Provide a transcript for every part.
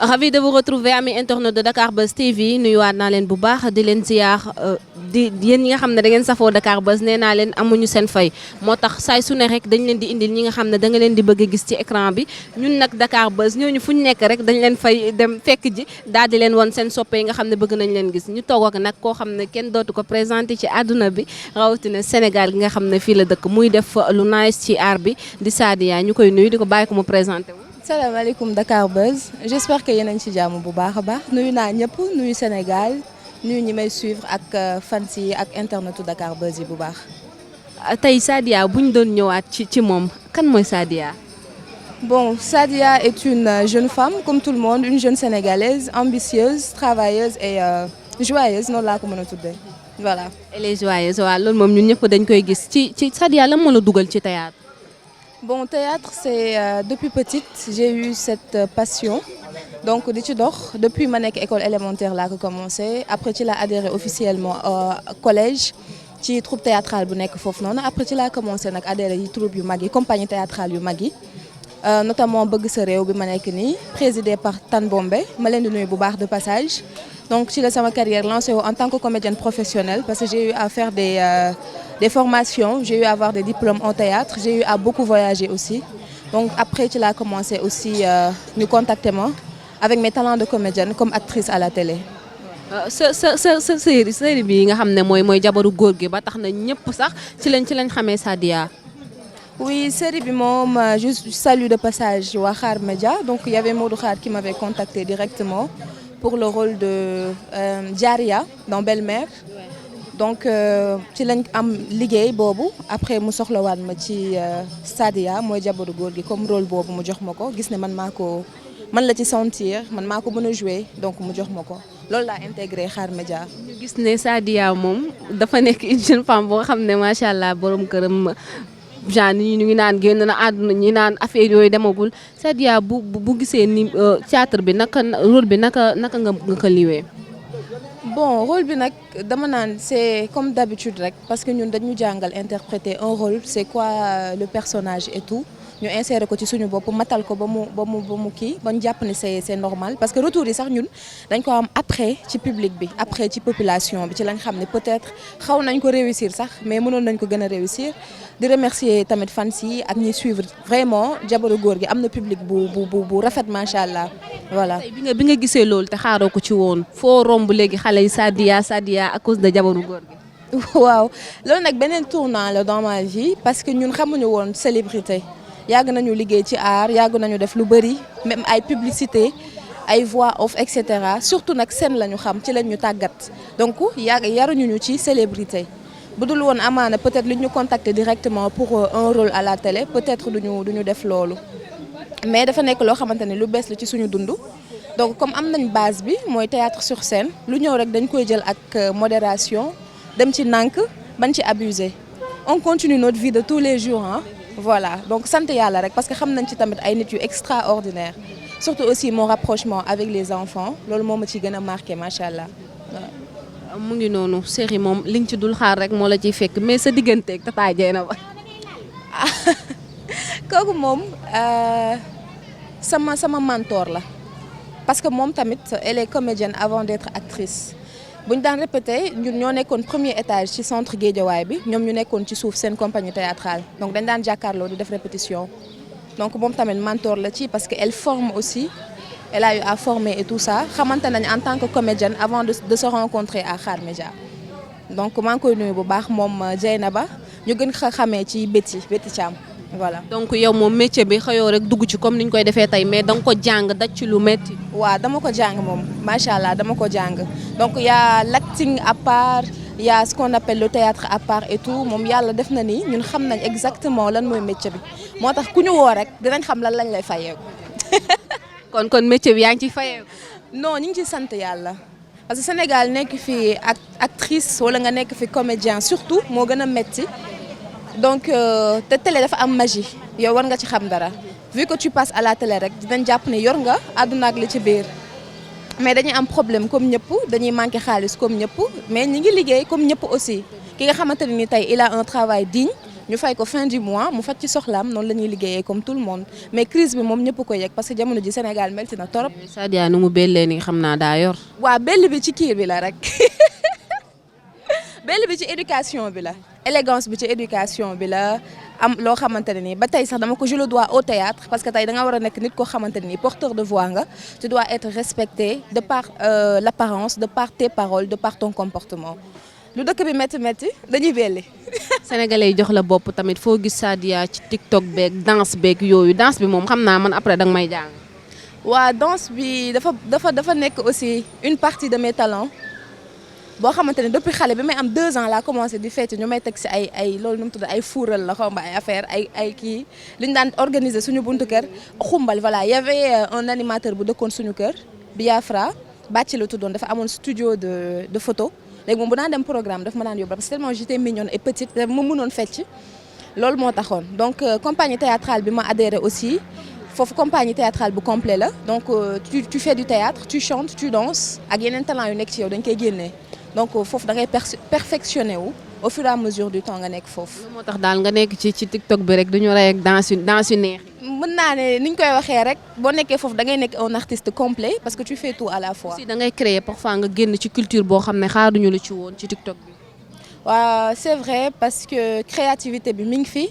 Ravi de vous retrouver amis internautes de Dakar Buzz TV nuyuwaat naa leen bu baax di leen ziar di yéen ñi nga xam ne da ngeen safoo Dakar Buzz nee naa leen amuñu seen fay moo tax saay su ne rek dañ leen di indil ñi nga xam ne da nga leen di bëgg a gis ci écran bi ñun nag Dakar Buzz ñooñu fu ñu nekk rek dañ leen fay dem fekk ji daal di leen won seen soppe yi nga xam ne bëgg nañ leen gis ñu toog ak nag koo xam ne kenn dootu ko présenté ci àdduna bi rawatina Sénégal gi nga xam ne fii la dëkk muy def lu nice ci art bi di Sadia ñu koy nuyu di ko bàyyi ko mu présenté wu. salaamaaleykum Dakar Buzz j'espère que yéen a ngi ci jàmm bu baax a baax nuyu naa ñëpp nuyu Sénégal nuyu ñi may suivre ak fans yi ak internetu Dakar Buzz yi bu baax. tey Sadia bu ñu doon ñëwaat ci moom kan mooy Sadia. Bon, Sadia est une jeune femme comme tout le monde une jeune sénégalaise ambitieuse travailleuse et joyeuse noonu laa ko mën a tuddee voilà. elle est joyeuse waaw loolu moom ñun ñëpp dañ koy gis ci Sadia lan moo la dugal ci théâtre. Bon, théâtre, c'est depuis petite, j'ai eu cette passion. Donc, di ci dox depuis ma nekk école élémentaire laa ko commencé. Après, ci laa adhéré officiellement au collège ci troupe théâtrale bu nekk foofu noonu. Après, ci laa commencé nag adhéré yi troupe yu mag yi compagnie théâtrale yu mag yi. Notamment Bëgg Sa Réew bi ma nekk nii présidée par Tan Bombe ma leen di nuyu bu baax de passage. Donc, ci la sama carrière lancée en tant que comédienne professionnelle parce que j'ai eu à faire des formations, j'ai eu à avoir des diplômes en théâtre, j'ai eu à beaucoup voyager aussi. Donc après, ci laa commencé aussi ñu contacter ma avec mes talents de comédienne comme actrice à la télé. sa série bi nga xam ne mooy jabaru góor gi ba tax na ñëpp sax ci lañ xamee Sadia. Oui, série bi moom je salue de passage waa Xaar Média donc il y avait Modou Xaar qui m'avait contacté directement pour le rôle de Diaria dans Belle-Mère. Donc ci lañ am liggéey boobu après mu soxlawaat ma ci Sadia mooy jabaru góor gi comme rôle boobu mu jox ma ko gis ne man la ci sentir man maa ko mën a jouer donc mu jox ma ko loolu laa intégré Xaar Média. ñu gis ne Sadia moom dafa nekk une jeune femme boo xam ne macha allah borom këram genre ñi ñu ngi naan génn na àdduna ñi naan affaire yooyu demagul Sadia bu gisee ni théâtre bi rôle bi naka nga ko liwee. Bon rôle bi nag dama naan c'est comme d'habitude rek parce que ñun dañu jàngal interpréter un rôle c'est quoi le personnage et tout ñu insérer ko ci suñu bopp matal ko ba mu kii ba ñu jàpp ne c'est normal parce que retour yi sax ñun dañ ko am après ci public bi après ci population bi ci lañ xam ne peut-être xaw nañ ko réussir sax mais mënoon nañ ko gën a réussir di remercier tamit fans yi ak ñi suivre vraiment jabaru góor gi am na public bu rafet macha allah voilà. bi nga gisee loolu te xaaroo ko ci woon foo romb léegi xale yi Sadia à cause de jabaru góor gi. waaw loolu nag beneen tournant la dans ma vie parce que ñun xamuñu woon célébrité yàgg nañu liggéey ci art yàgg nañu def lu bëri même ay publicité ay voix off et cetera surtout nag scène la ñu xam ci lañ ñu tàggat donc yaruñu ñu ci célébrité. bu dul woon amaana peut-être lu ñu contacter directement pour un rôle à la télé peut-être duñu def loolu mais dafa nekk loo xamante ne lu bees la ci suñu dund donc comme am nañ base bi mooy théâtre sur scène lu ñëw rek dañ koy jël ak modération dem ci nànk bañ ci abuser on continue notre vie de tous les jours hein voilà donc sant yàlla rek parce que xam nañ ci tamit ay nit yu extraordinaire surtout aussi mon rapprochement avec les enfants loolu moo ma ci gën a marqué macha allah. mu ngi noonu série moom li nga ci dul xaar rek moo la ciy fekk mais sa digganteeg Tata Dieynaba kooku moom sama mentor la parce que moom tamit elle est comédienne avant d'être actrice bu ñu daan répété ñun ñoo nekkoon premier étage ci centre Guédiawaye bi ñoom ñu nekkoon ci suuf seen compagnie théâtrale donc dañ daan jàkkaarloo di def répétition donc moom tamit mentor la ci parce que elle forme aussi. Elle a eu à former et tout ça xamante nañ en tant que comédienne avant de se rencontrer à Xaar Média donc maa ngi koy nuyu bu baax moom Dieynaba ñu gën ko xamee ci Betty Thiam voilà. donc yow moom métier bi xëyoo rek dugg ci comme ni ñu koy defee tey mais danga ko jàng daj ci lu métti. waaw dama ko jàng moom macha allah dama ko jàng donc y a l'acting à part y a ce qu'on appelle le théâtre à part et tout moom yàlla def na ni ñun xam nañ exactement lan mooy métier bi moo tax ku ñu woo rek dinañ xam lan lañ lay fayeeku. kon métier bi yaa ngi ciy fayeeku. non ñu ngi ciy sant yàlla parce que Sénégal nekk fi actrice wala nga nekk fi comédien surtout moo gën a metti donc te télé dafa am magie yow war nga ci xam dara vu que tu passes à la télé rek dinañ jàpp ne yor nga àdduna ak li ci biir mais dañuy am problème comme ñëpp dañuy manqué xaalis comme ñëpp mais ñi ngi liggéey comme ñëpp aussi ki nga xamante ne ni tey il a un travail digne ñu fay ko fin du mois mu faj ci soxlaam noonu la ñuy liggéeyee comme tout le monde mais crise bi moom ñëpp ko yëg parce que jamono ji Sénégal melti na torop. Sadia nu mu bellee ni xam naa daa yor. waa bell bi ci kii bi la rek bell bi ci éducation bi la élégance bi ci éducation bi la am loo xamante ne nii ba tey sax dama ko je le dois au théâtre parce que tey da nga war a nekk nit koo xamante ne nii porteur de voix nga tu dois être respecté de par l'apparence de par tes paroles de par ton comportement lu dëkk bi métti dañuy belli. Sénégalais yi jox la bopp tamit foo gis Sadia ci TikTok beeg danse beeg yooyu danse bi moom xam naa man après danga may jàng. waa danse bi dafa nekk aussi une partie de mes talents boo xamante ne depuis xale bi may am 2 ans laa commencé di fecc ñu may teg si ay loolu nu mu tudd ay fuural la xaw ma ay affaire ay kii li ñu daan organiser suñu buntu kër xumbal voilà y avait un animateur bu dëkkoon suñu kër Biafra bàcc la tuddoon dafa amoon studio de photo léegi moom bu daan dem programme daf ma daan yóbbu parce que tellement j'étais mignonne et petite ma mënoon fecc loolu moo taxoon donc compagnie théâtrale bi ma adhéré aussi foofu compagnie théâtrale bu complet la donc tu fais du théâtre tu chantes tu danses ak yeneen talent yu nekk ci yow dañ koy génnee donc foofu da ngay perfectionné wu au fur et à mesure du temps nga nekk foofu. moo tax daal nga nekk ci TikTok bi rek duñu rey ak danse yu neex. mën naa ne ni ñu koy waxee rek boo nekkee foofu da ngay nekk un artiste complet parce que tu fais tout à la fois. aussi da ngay créer parfois nga génn ci culture boo xam ne xaaruñu la ci woon ci TikTok bi. waaw c'est vrai parce que créativité bi mi ngi fi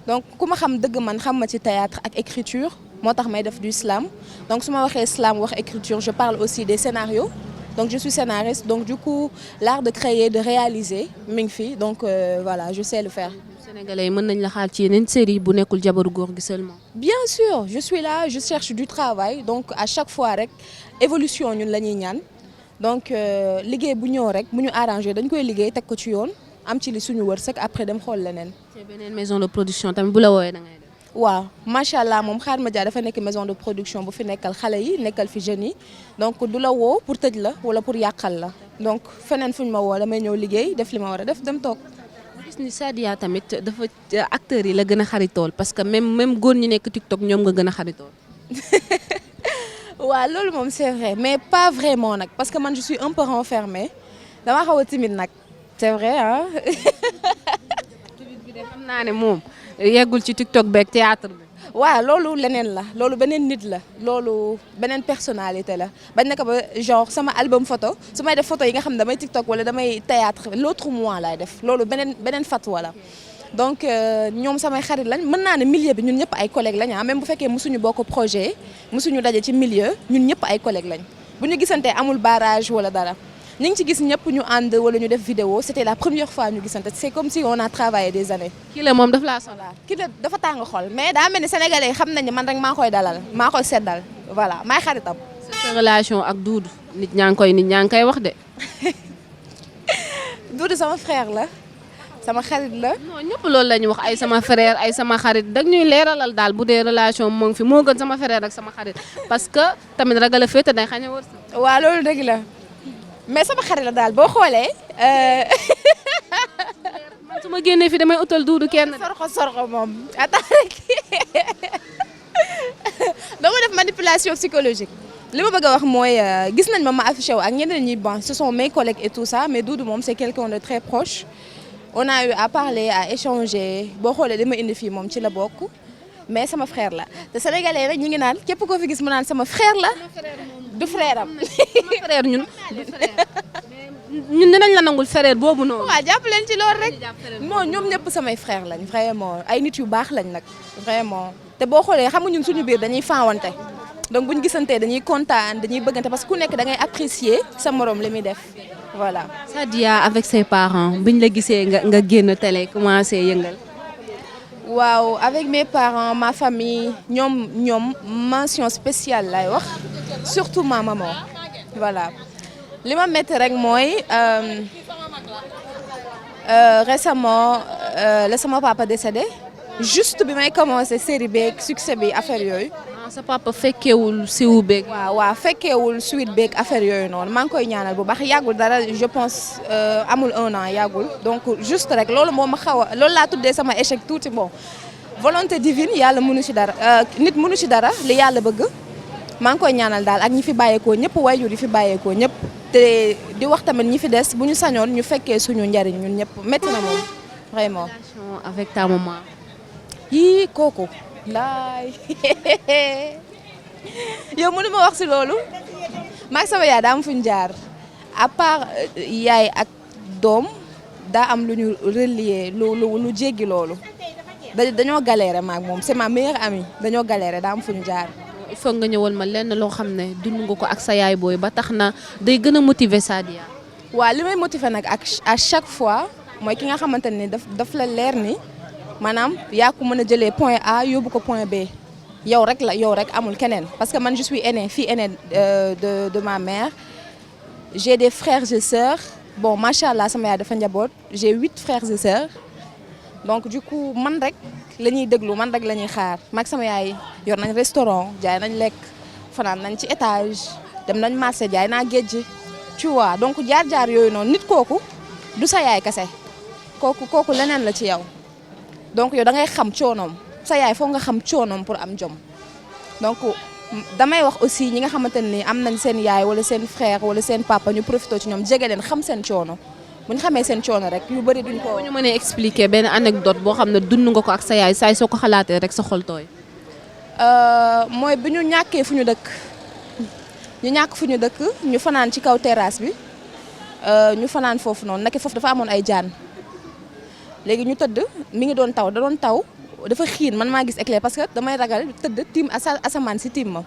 donc ku ma xam dëgg man xam ma ci théâtre ak écriture moo tax may def du slam donc su ma waxee slam wax écriture je parle aussi des scénarios. Donc je suis scénariste donc du coup l'art de créer de réaliser mi ngi fi donc voilà je sais le faire. Sénégalais yi mën nañ la xaar ci yeneen série bu nekkul jabaru góor gi seulement. Bien sûr je suis là je cherche du travail donc à chaque fois rek évolution ñun la ñuy ñaan donc liggéey bu ñëw rek bu ñu arrangé dañ koy liggéey teg ko ci yoon am ci li suñu wërsëg après dem xool leneen. te beneen maison de production tamit bu la wooyee da ngay def. waaw macha allah moom Xaar Média dafa nekk maison de production bu fi nekkal xale yi nekkal fi jeunes yi donc du la woo pour tëj la wala pour yàqal la donc feneen fu ñu ma woo damay ñëw liggéey def li ma war a def dem toog. gis ni Sadia tamit dafa acteurs yi la gën a xaritool parce que même góor ñi nekk TikTok ñoom nga gën a xaritool. waaw loolu moom c'est vrai mais pas vraiment nag parce que man je suis un peu renfermée dama xaw a timide nag c'est vrai ah. timide bi de xam naa ne moom. yeggul ci TikTok beeg théâtre bi. waaw loolu leneen la loolu beneen nit la loolu beneen personnalité la bañ naka ba genre sama album photo su may def photo yi nga xam ne damay TikTok wala damay théâtre l'autre mois laay def loolu beneen fatwa la donc ñoom samay xarit lañ mën naa ne milieu bi ñun ñëpp ay collègues lañ même bu fekkee mosuñu bokk projet mosuñu daje ci milieu ñun ñëpp ay collègues lañ bu ñu gisantee amul barrage wala dara. ñu ngi ci gis ñëpp ñu ànd wala ñu def vidéo c'était la première fois ñu gisante c'est comme si on a travaillé des années. kii la moom daf laa sonal. kii la dafa tàng xol mais daa mel ni sénégalais xam nañ ne man rek maa koy dalal maa koy seddal voilà maay xaritam. sa relation ak Doudou nit ñaa ngi koy wax de. Doudou sama frère la sama xarit la. non ñëpp loolu la ñu wax ay sama frère ay sama xarit dag ñuy leeralal daal bu dee relation moo ngi fi moo gën sama frère ak sama xarit parce que tamit ragal a féete day xañ a wërsëg. waaw loolu dëgg la. mais sama xarit la daal boo xoolee. man su ma génnee fii damay utal Doudou kenn. sorxo moom attends rek dama def manipulation psychologique li ma bëgg a wax mooy gis nañ ma affiché wu ak ñeneen ñi bon ce sont mes collègues et tout ça mais Doudou moom c'est quelqu'un de très proche on a eu à parler à échanger boo xoolee dama indi fii moom ci la bokk mais sama frère la te sénégalais rek ñi ngi naan képp koo fi gis mu naan sama frère la. du frère am. sama frère ñun. ñun dinañ la nangul frère boobu noonu. waaw jàpp leen ci loolu rek. non ñoom ñëpp samay frère lañ vraiment ay nit yu baax lañ nag vraiment te boo xoolee xam nga ñun suñu biir dañuy faawante donc buñu gisantee dañuy kontaan dañuy bëggante parce que ku nekk da ngay apprécier sa morom li muy def voilà. Sadia avec ses parents biñ la gisee nga génn télé commencé yëngal. waaw avec mes parents ma famille ñoom mention spéciale lay wax surtout ma maman voilà li ma métti rek mooy récemment la sama papa décédé juste bi may commencé série beeg succès bi affaire yooyu. sa papa fekkeewul siwu beeg. waaw fekkeewul suite beeg affaire yooyu noonu maa ngi koy ñaanal bu baax yàggul dara je pense amul 1 an yàggul donc juste rek loolu moo ma xaw a loolu laa tuddee sama échec tuuti bon volonté divine yàlla mënu ci dara nit mënu ci dara li yàlla bëgg maa ngi koy ñaanal daal ak ñi fi bàyyeekoo ñëpp waajur yi fi bàyyeekoo ñëpp te di wax tamit ñi fi des bu ñu sañoon ñu fekkee suñu njariñ ñun ñëpp métti na moom vraiment. relation avec ta maman. yii kooku laay yow mënu ma wax si loolu maag sama yaay daa am fu ñu jaar à part yaay ak doom daa am lu ñu relier lu jéggi loolu dañoo galéré maag moom c'est ma meilleure amie dañoo galéré daa am fu ñu jaar. il faut nga ñëwal ma lenn loo xam ne dund nga ko ak sa yaay booy ba tax na day gën a motiver Sadia. waaw li may motiver nag ak à chaque fois mooy ki nga xamante ne daf la leer ni maanaam yaa ko mën a jëlee point A yóbbu ko point B yow rek amul keneen parce que man je suis aînée fille aînée de ma mère j'ai des frères et sœurs bon macha allah sama yaay dafa njaboot j'ai 8 frères et sœurs donc du coup man rek la ñuy déglu man rek la ñuy xaar mag sama yaay yor nañ restaurant jaay nañ lekk fanaan nañ ci étage dem nañ marché jaay naa géej tu vois donc jaar-jaar yooyu noonu nit kooku du sa yaay kese kooku leneen la ci yow donc yow da ngay xam coonoom sa yaay foog nga xam coonoom pour am jom donc damay wax aussi ñi nga xamante ne am nañ seen yaay wala seen frère wala seen papa ñu profité ci ñoom jege leen xam seen coono bu ñu xamee seen coono rek yu bëri duñ ko. ñu mënee expliquer benn anecdote boo xam ne dund nga ko ak sa yaay saay soo ko xalaatee rek sa xol tooy. mooy bi ñu ñàkkee fu ñu dëkk ñu ñàkk fu ñu dëkk ñu fanaan ci kaw terrasse bi ñu fanaan foofu noonu naka foofu dafa amoon ay jaan léegi ñu tëdd mi ngi doon taw da doon taw dafa xiin man maa gis éclair parce que damay ragal tëdd tiim asamaan si tiim ma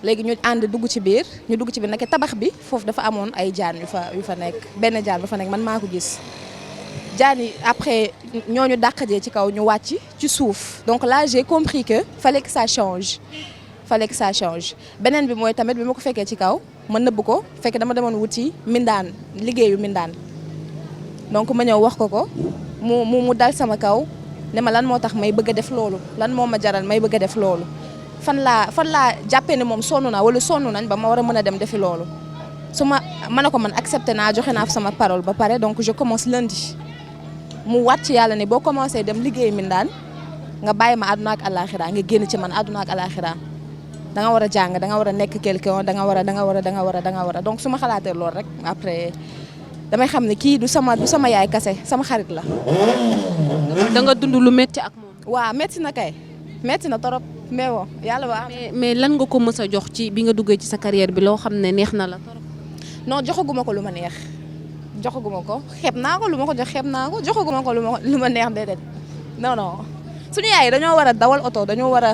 léegi ñu ànd dugg ci biir naka tabax bi foofu dafa amoon ay jaan yu fa nekk benn jaan bu fa nekk man maa ko gis jaan yi après ñooñu dàqajee ci kaw ñu wàcc ci suuf donc là j'ai compris que fallait que ça change beneen bi mooy tamit bi ma ko fekkee ci kaw ma nëbb ko fekk dama demoon wuti mindaan liggéeyu mindaan donc ma ñëw wax ko mu dal sama kaw ne ma lan moo tax may bëgg a def loolu lan moo ma jaral may bëgg a def loolu fan laa jàppee ne moom sonn naa wala sonn nañ ba ma war a mën a dem defi loolu su ma ne ko man accepté naa joxe naa sama parole ba pare donc je commence lundi mu wàcc yàlla ne boo commencé dem liggéey mindaan nga bàyyi ma àdduna ak àllaaxira nga génn ci man àdduna ak àllaaxira da nga war a jàng da nga war a nekk quelqu'un da nga war a donc su ma xalaatee loolu rek après damay xam ne kii du sama yaay kase sama xarit la. da nga dund lu métti ak moom. waaw métti na kay métti na torop mais bon yàlla ba mais lan nga ko mës a jox ci bi nga duggee ci sa carrière bi loo xam ne neex na la torop. non joxaguma ko lu ma neex joxaguma ko xeeb naa ko lu ma ko jox xeeb naa ko joxaguma ko lu ma neex déedéet non suñu yaay yi dañoo war a dawal oto dañoo war a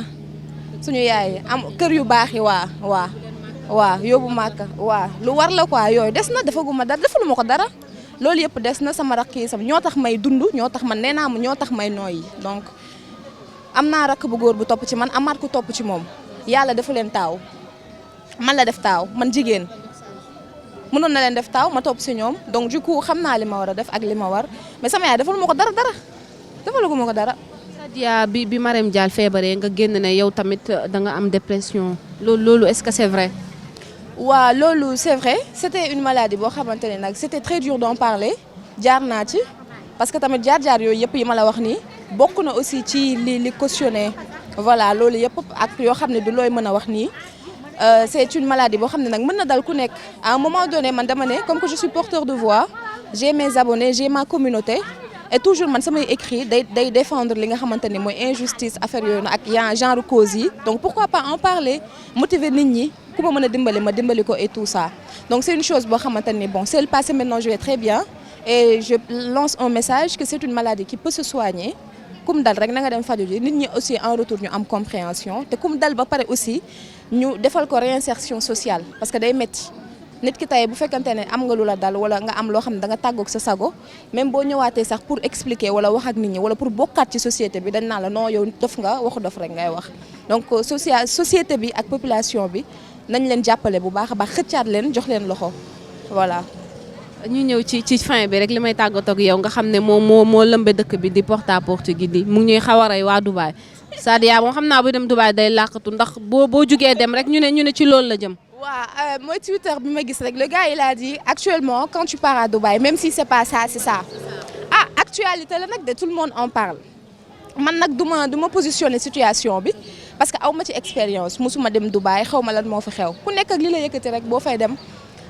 suñu yaay yi am kër yu baax yi waa yóbbu màkka waa lu war la quoi yooyu des na defaguma dara defaluma ko dara loolu yëpp des na sama rakk yi sama ñoo tax may dund ñoo tax man nee naa ma ñoo tax may nooyi donc am naa rakk bu góor bu topp ci man amaat ku topp ci moom yàlla dafa leen taaw man la def taaw man jigéen mënoon na leen def taaw ma topp si ñoom donc du coup xam naa li ma war a def ak li ma war mais sama yaay defaluma ko dara defaluma ko dara. Sadia bi Marème Dial feebaree nga génn ne yow tamit da nga am dépression loolu est-ce que c'est vrai. waaw loolu c'est vrai c'était une maladie boo xamante ne nag c'était très dur d'en parler jaar naa ci parce que tamit jaar yooyu yëpp yi ma la wax nii bokk na aussi ci li cautionné voilà loolu yëpp ak yoo xam ne du looy mën a wax nii c'est une maladie boo xam ne nag mën na dal ku nekk à un moment donné man dama ne comme que je suis porteur de voix j'ai mes abonnés j'ai ma communauté et toujours man samay écrit day défendre li nga xamante ni mooy injustice affaire yooyu ak genre cause yi donc pourquoi pas en parler motiver nit ñi ku ma mën a ma dimbali ko et tout ça donc c'est une chose boo xamante ni bon c'est le passé maintenant je vais très bien et je lance un message que c'est une maladie qui peut se soigner kum dal rek na nga dem faju ji nit ñi aussi en retour ñu am compréhension te kum dal ba pare aussi ñu defal ko réinsertion sociale parce que day métti nit ki tey bu fekkante ne am nga lu la dal wala nga am loo xam ne da nga tàggoog sa sago même boo ñëwaatee sax pour expliquer wala wax ak nit ñi wala pour bokkaat ci société bi dañ naan la non yow dof nga waxu dof rek ngay wax donc société bi ak population bi nañ leen jàppale bu baax a baax xëccaat leen jox leen loxo voilà. ñu ñëw ci fin bi rek li may tàggatoo ak yow nga xam ne moo lëmbe dëkk bi di porte à porte gi di mu ngi ñuy xaw a rey waa Dubaï Sadia moom xam naa bu dem Dubaï day làqatu ndax boo jugee dem rek ñu ne ci loolu la jëm. waaw mooy Twitter bi ma gis rek le gars il a dit actuellement quand tu pars à Dubaï même si c'est pas ça c'est ça actualité la nag de tout le monde en parle man nag du ma positionner situation bi parce que aw ma ci expérience musuma dem Dubaï xaw ma lan moo fa xew ku nekk ak li la yëkkati rek boo fay dem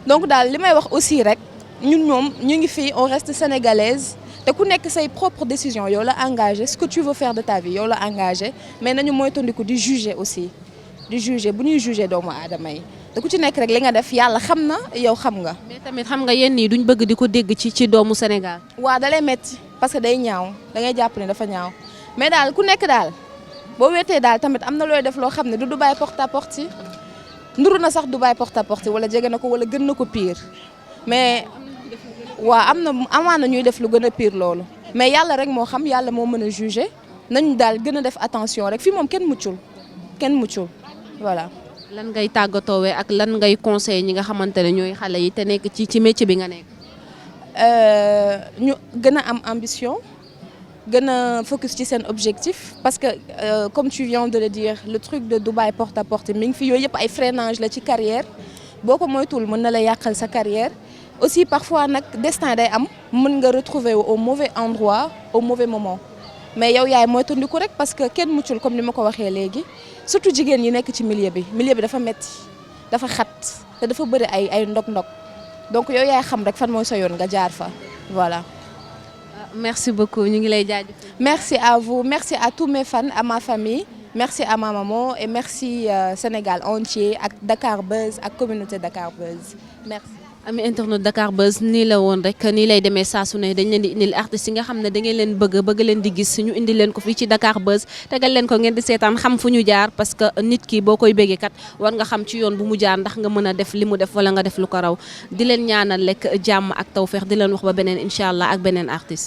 donc daal li may wax aussi rek ñun ñoom ñu ngi fii on reste sénégalaise te ku nekk say propre décision yow la engagé ce que tu veux faire de ta vie yow la engagé mais nañu moytandiku di juger aussi di juger bu ñuy juger doomu aadama yi te ku ci nekk rek li nga def yàlla xam na yow xam nga. mais tamit xam nga yenn yi duñ bëgg di ko dégg ci doomu Sénégal. waaw da lay metti parce que day ñaaw da ngay jàpp ne dafa ñaaw mais daal ku nekk daal boo wéetee daal tamit am na looy def loo xam ne du Dubaï porte à porte yi nduru na sax Dubaï porte à porte wala jege na ko wala gën na ko pire mais waaw amaan na ñuy def lu gën a pire loolu mais yàlla rek moo xam yàlla moo mën a juger nañu daal gën a def attention rek fii moom kenn muccul voilà. lan ngay tàggatoowee ak lan ngay conseil ñi nga xamante ne ñooy xale yi te nekk ci métier bi nga nekk. ñu gën a am ambition gën a focus ci seen objectif parce que comme tu viens de le dire le truc de Dubaï porte à porte mi ngi fi yooyu yëpp ay freinage la ci carrière boo ko moytuwul mën na la yàqal sa carrière aussi parfois nag destin day am mën nga retrouver au mauvais endroit au mauvais moment mais yow yaay moytandiku rek parce que kenn muccul comme ni ma ko waxee léegi surtout jigéen yi nekk ci milieu bi dafa metti dafa xat te dafa bëri ay ndog-ndog donc yow yaay xam rek fan mooy sa yoon nga jaar fa voilà. merci beaucoup ñu ngi lay jaajëfal. merci à vous merci à tous mes fans à ma famille merci à ma maman et merci Sénégal entier ak Dakar Buzz ak communauté Dakar Buzz merci. ami internet Dakar Buzz nii la woon rek nii lay demee saa su ne dañ leen di indil artistes yi nga xam ne da ngeen leen bëgg leen di gis ñu indi leen ko fii ci Dakar Buzz tegal leen ko ngeen di seetaan xam fu ñu jaar parce que nit ki boo koy bëggee kat war nga xam ci yoon bu mu jaar ndax nga mën a def li mu def wala nga def lu ko raw di leen ñaanal lekk jàmm ak tawfeex di leen wax ba beneen incha allah ak beneen artiste.